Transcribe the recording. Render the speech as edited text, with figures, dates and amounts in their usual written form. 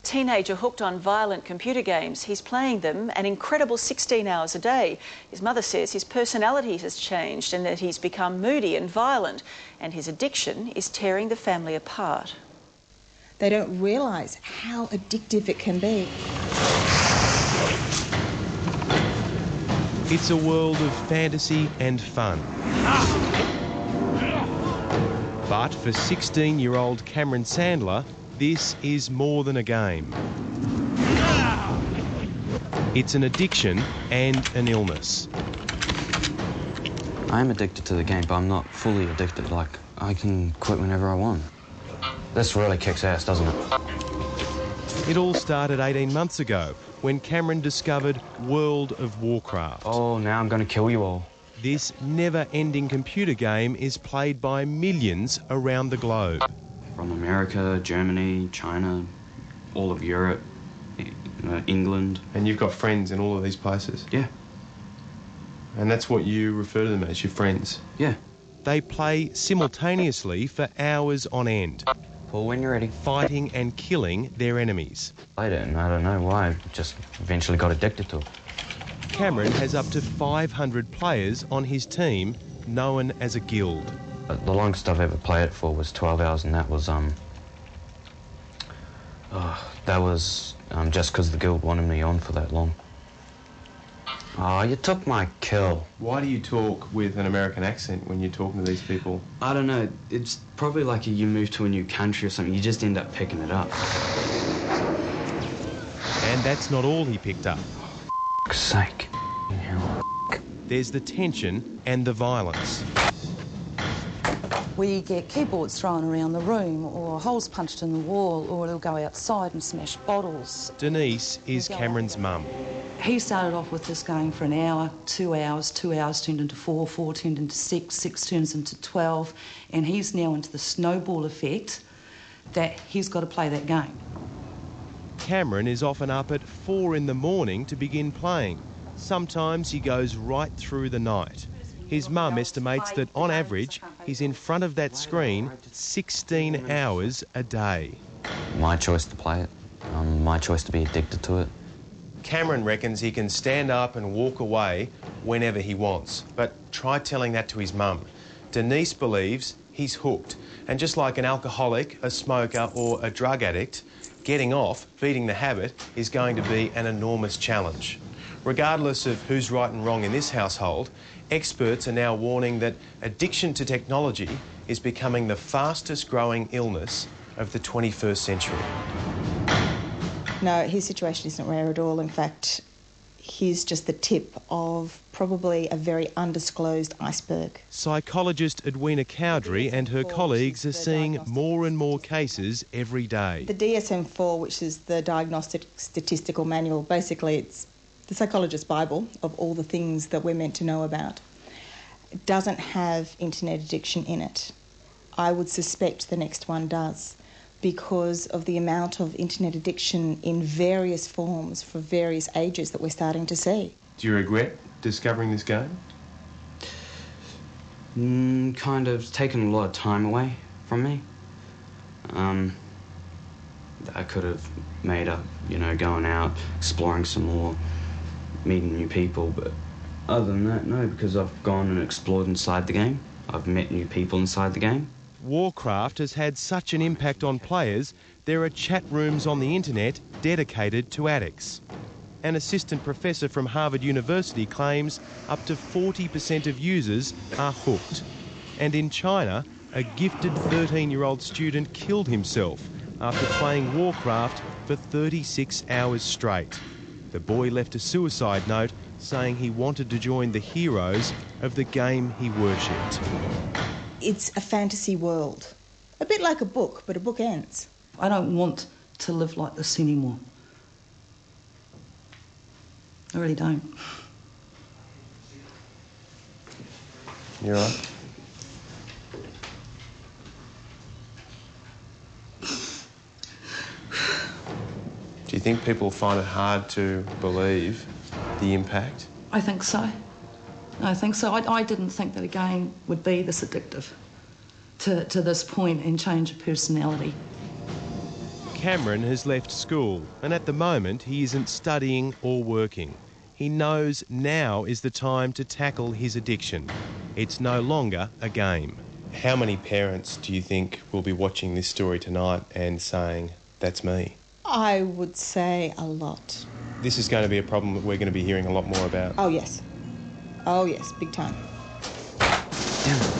teenager hooked on violent computer games. He's playing them an incredible 16 hours a day. His mother says his personality has changed and that he's become moody and violent, and his addiction is tearing the family apart. They don't realise how addictive it can be. It's a world of fantasy and fun. But for 16-year-old Cameron Sandler, this is more than a game. It's an addiction and an illness. I am addicted to the game, but I'm not fully addicted. Like, I can quit whenever I want. This really kicks ass, doesn't it? It all started 18 months ago when Cameron discovered World of Warcraft. Oh, now I'm going to kill you all. This never-ending computer game is played by millions around the globe. From America, Germany, China, all of Europe, England. And you've got friends in all of these places? Yeah. And that's what you refer to them as, your friends? Yeah. They play simultaneously for hours on end. Paul, when you're ready. Fighting and killing their enemies. I don't know why, I just eventually got addicted to it. Cameron has up to 500 players on his team, known as a guild. The longest I've ever played it for was 12 hours, and that was just because the guild wanted me on for that long. Oh, you took my kill. Why do you talk with an American accent when you're talking to these people? I don't know. It's probably like you move to a new country or something. You just end up picking it up. And that's not all he picked up. For f***'s sake. There's the tension and the violence. We get keyboards thrown around the room or holes punched in the wall, or it'll go outside and smash bottles. Denise is Cameron's mum. He started off with this going for an hour, 2 hours, 2 hours turned into 4, 4 turned into 6, 6 turns into 12, and he's now into the snowball effect that he's got to play that game. Cameron is often up at 4 in the morning to begin playing. Sometimes he goes right through the night. His mum estimates that on average he's in front of that screen 16 hours a day. My choice to play it. My choice to be addicted to it. Cameron reckons he can stand up and walk away whenever he wants. But try telling that to his mum. Denise believes he's hooked. And just like an alcoholic, a smoker or a drug addict, getting off, beating the habit, is going to be an enormous challenge. Regardless of who's right and wrong in this household, experts are now warning that addiction to technology is becoming the fastest growing illness of the 21st century. No, his situation isn't rare at all. In fact, he's just the tip of probably a very undisclosed iceberg. Psychologist Edwina Cowdery and her colleagues are seeing more and more cases every day. The DSM-4, which is the Diagnostic Statistical Manual, basically it's the psychologist's Bible of all the things that we're meant to know about. It doesn't have internet addiction in it. I would suspect the next one does, because of the amount of internet addiction in various forms for various ages that we're starting to see. Do you regret discovering this game? Kind of. It's taken a lot of time away from me. I could have made up, going out, exploring some more, meeting new people, but other than that, no, because I've gone and explored inside the game. I've met new people inside the game. Warcraft has had such an impact on players, there are chat rooms on the internet dedicated to addicts. An assistant professor from Harvard University claims up to 40% of users are hooked. And in China, a gifted 13-year-old student killed himself after playing Warcraft for 36 hours straight. The boy left a suicide note saying he wanted to join the heroes of the game he worshipped. It's a fantasy world. A bit like a book, but a book ends. I don't want to live like this anymore. I really don't. You're right. Do you think people find it hard to believe the impact? I think so. I think so. I didn't think that a game would be this addictive to this point and change a personality. Cameron has left school and at the moment he isn't studying or working. He knows now is the time to tackle his addiction. It's no longer a game. How many parents do you think will be watching this story tonight and saying, that's me? I would say a lot. This is going to be a problem that we're going to be hearing a lot more about. Oh, yes. Oh, yes, big time. Damn it.